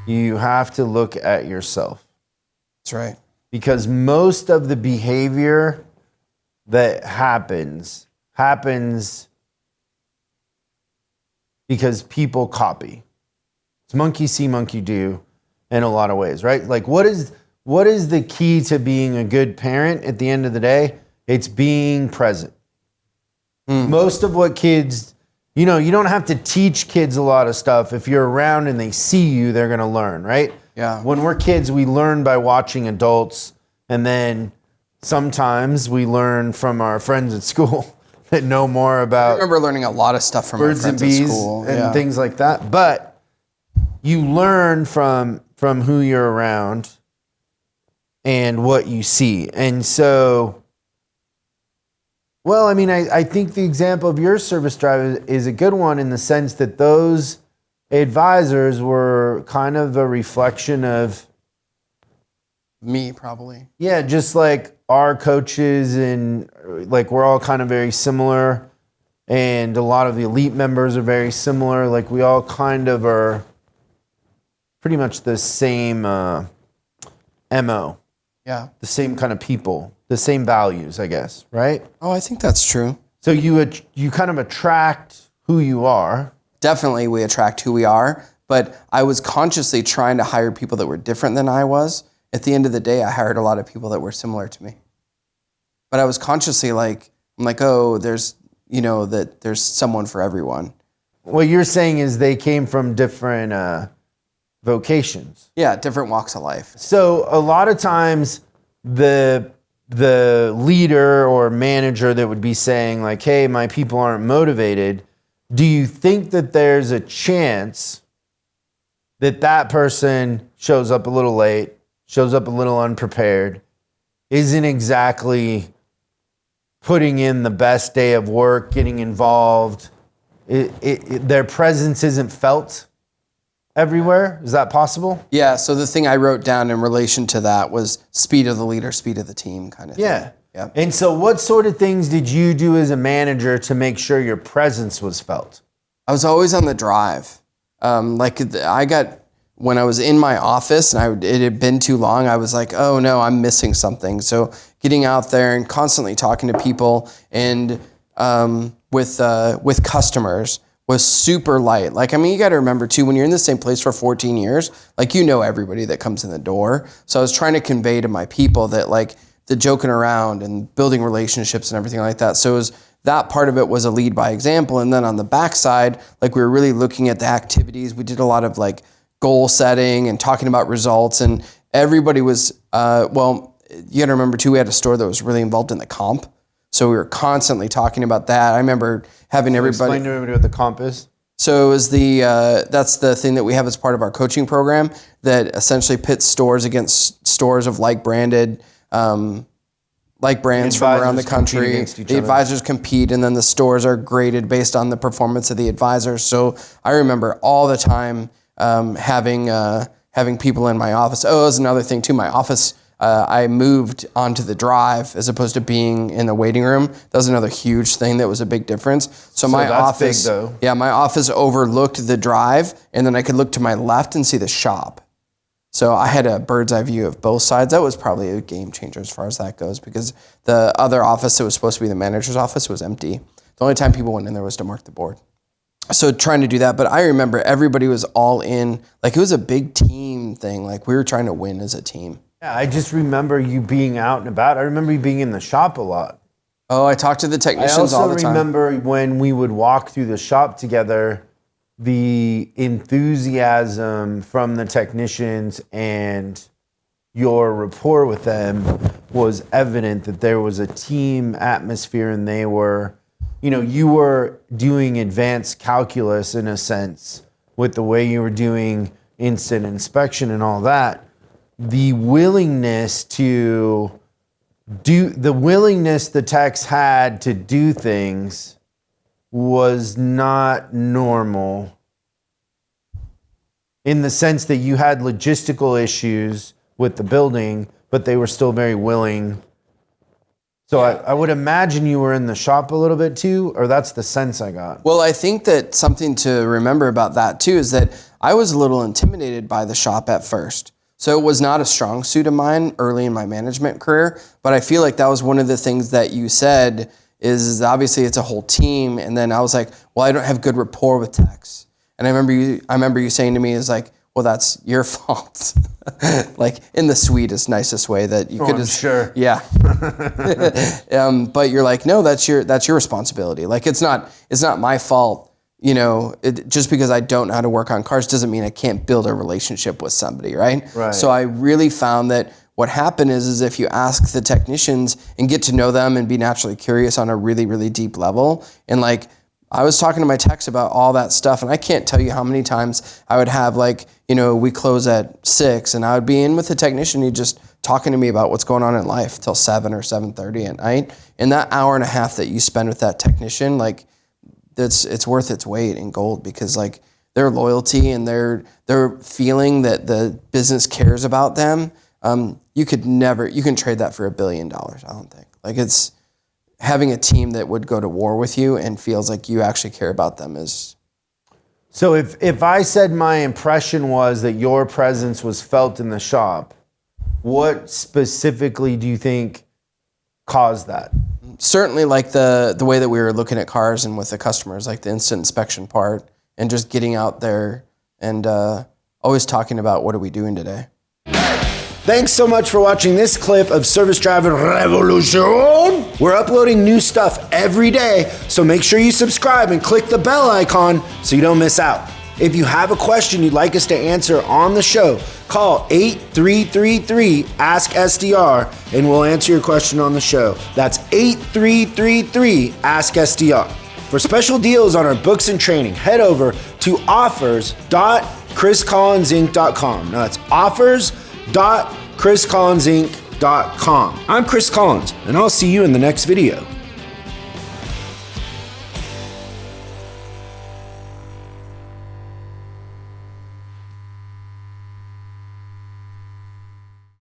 You have to look at yourself. That's right. Because most of the behavior that happens because people copy. It's monkey see, monkey do in a lot of ways, right? Like what is the key to being a good parent at the end of the day? It's being present. Most of what kids, you don't have to teach kids a lot of stuff. If you're around and they see you, they're going to learn, right? Yeah. When we're kids, we learn by watching adults, and then sometimes we learn from our friends at school that know more about I remember learning a lot of stuff from birds my and friends bees at school. and things like that. But you learn from who you're around and what you see. And so, well, I mean, I think the example of your service drive is a good one in the sense that those advisors were kind of a reflection of me, probably. Yeah, just like our coaches, and like we're all kind of very similar, and a lot of the elite members are very similar. Like we all kind of are pretty much the same MO. Yeah. The same kind of people, the same values, I guess, right? Oh, I think that's true. So you kind of attract who you are. Definitely we attract who we are, but I was consciously trying to hire people that were different than I was. At the end of the day, I hired a lot of people that were similar to me. But I was consciously oh, there's someone for everyone. What you're saying is they came from different vocations. Yeah, different walks of life. So a lot of times the leader or manager that would be saying like, hey, my people aren't motivated, do you think that there's a chance that person shows up a little late, shows up a little unprepared, isn't exactly putting in the best day of work, getting involved, their presence isn't felt everywhere? Is that possible? Yeah, so the thing I wrote down in relation to that was speed of the leader, speed of the team kind of thing. Yeah. Yeah. And so what sort of things did you do as a manager to make sure your presence was felt? I was always on the drive. When I was in my office and it had been too long, I was like, oh no, I'm missing something. So getting out there and constantly talking to people and with customers was super light. You got to remember too, when you're in the same place for 14 years, everybody that comes in the door. So I was trying to convey to my people that the joking around and building relationships and everything like that. So that part of it was a lead by example. And then on the backside, we were really looking at the activities. We did a lot of goal setting and talking about results, and everybody was, you got to remember too, we had a store that was really involved in the comp. So we were constantly talking about that. I remember having everybody. Explain to everybody what the comp is. So it was that's the thing that we have as part of our coaching program that essentially pits stores against stores of like-branded, brands from around the country. The advisors compete, and then the stores are graded based on the performance of the advisors. So I remember all the time having people in my office. Oh, that's another thing too. My office, I moved onto the drive as opposed to being in the waiting room. That was another huge thing that was a big difference. So my that's office, big, though. Yeah, my office overlooked the drive, and then I could look to my left and see the shop. So I had a bird's eye view of both sides. That was probably a game changer as far as that goes, because the other office that was supposed to be the manager's office was empty. The only time people went in there was to mark the board. So trying to do that, but I remember everybody was all in. It was a big team thing. We were trying to win as a team. Yeah, I just remember you being out and about. I remember you being in the shop a lot. Oh, I talked to the technicians all the time. I also remember when we would walk through the shop together, the enthusiasm from the technicians and your rapport with them was evident, that there was a team atmosphere, and they were, you were doing advanced calculus in a sense with the way you were doing instant inspection and all that. The willingness the techs had to do things was not normal, in the sense that you had logistical issues with the building, but they were still very willing. So I would imagine you were in the shop a little bit too, or that's the sense I got. Well, I think that something to remember about that too is that I was a little intimidated by the shop at first. So it was not a strong suit of mine early in my management career, but I feel like that was one of the things that you said is obviously it's a whole team. And then I was like, well, I don't have good rapport with techs. And I remember you saying to me is like, well, that's your fault. Like in the sweetest, nicest way that you could just, sure. Yeah. But you're like, no, that's your responsibility. Like it's not my fault. You know, just because I don't know how to work on cars doesn't mean I can't build a relationship with somebody, right? Right. So I really found that what happened is if you ask the technicians and get to know them and be naturally curious on a really, really deep level, and like I was talking to my techs about all that stuff, and I can't tell you how many times I would have like, you know, we close at 6, and I would be in with the technician, he'd just talking to me about what's going on in life till 7 or 7:30 at night. And that hour and a half that you spend with that technician, like it's worth its weight in gold, because like their loyalty and their feeling that the business cares about them, you can trade that for $1 billion. I don't think. Like it's having a team that would go to war with you and feels like you actually care about them is. So if I said my impression was that your presence was felt in the shop, what specifically do you think caused that? Certainly like the way that we were looking at cars and with the customers, like the instant inspection part and just getting out there and always talking about what are we doing today. Thanks so much for watching this clip of Service Driving Revolution. We're uploading new stuff every day, so make sure you subscribe and click the bell icon so you don't miss out. If you have a question you'd like us to answer on the show, call 8333-ASK-SDR and we'll answer your question on the show. That's 8333-ASK-SDR. For special deals on our books and training, head over to offers.chriscollinsinc.com. Now that's offers.chriscollinsinc.com. I'm Chris Collins, and I'll see you in the next video.